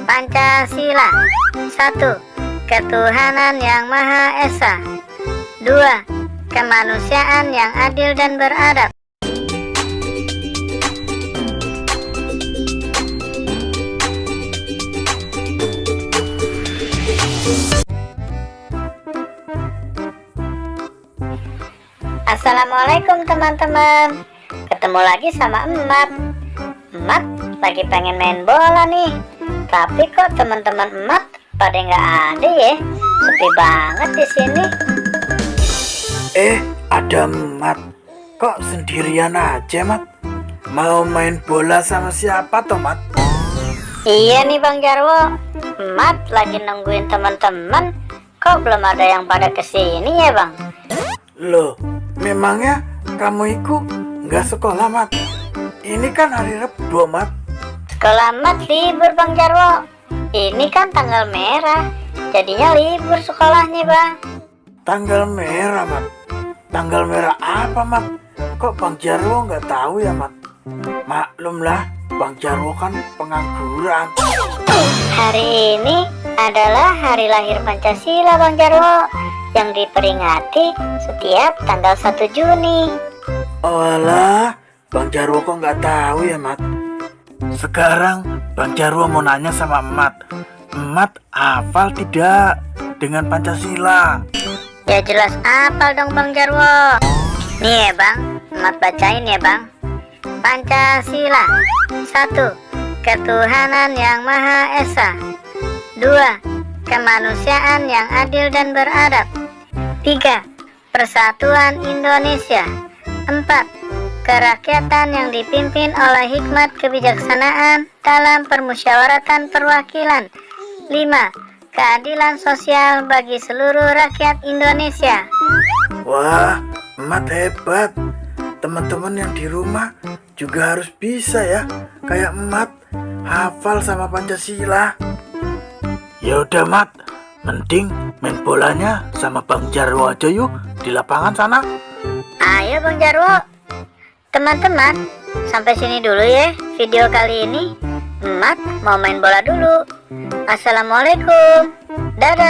Pancasila. 1. Ketuhanan yang Maha Esa. 2. Kemanusiaan yang adil dan beradab. Assalamualaikum teman-teman. Ketemu lagi sama Emat. Emat lagi pengen main bola nih. Tapi kok teman-teman Emat pada nggak ada ya? Sepi banget di sini. Ada Emat. Kok sendirian aja, Mat? Mau main bola sama siapa toh, Mat? Iya nih Bang Jarwo. Emat lagi nungguin teman-teman. Kok belum ada yang pada kesini ya Bang? Loh, memangnya kamu itu nggak sekolah, Mat? Ini kan hari Rebo, Mat. Sekolah Emat libur Bang Jarwo. Ini kan tanggal merah, jadinya libur sekolahnya Bang. Tanggal merah, Mat. Tanggal merah apa, Mat? Kok Bang Jarwo nggak tahu ya, Mat? Maklumlah, Bang Jarwo kan pengangguran. Hari ini adalah hari lahir Pancasila Bang Jarwo, yang diperingati setiap tanggal 1 Juni. Oh alah, Bang Jarwo kok nggak tahu ya, Mat? Sekarang Bang Jarwo mau nanya sama Emat. Emat hafal tidak dengan Pancasila? Ya jelas hafal dong Bang Jarwo. Nih ya Bang, Emat bacain ya Bang. Pancasila. 1. Ketuhanan yang Maha Esa. 2. Kemanusiaan yang adil dan beradab. 3. Persatuan Indonesia. 4. Kerakyatan yang dipimpin oleh hikmat kebijaksanaan dalam permusyawaratan perwakilan. 5. Keadilan sosial bagi seluruh rakyat Indonesia. Wah, Emat hebat. Teman-teman yang di rumah juga harus bisa ya, kayak Emat, hafal sama Pancasila. Ya udah, Mat, mending main bolanya sama Bang Jarwo aja yuk di lapangan sana. Ayo Bang Jarwo. Teman-teman, sampai sini dulu ya video kali ini. Emat mau main bola dulu. Assalamualaikum. Dadah.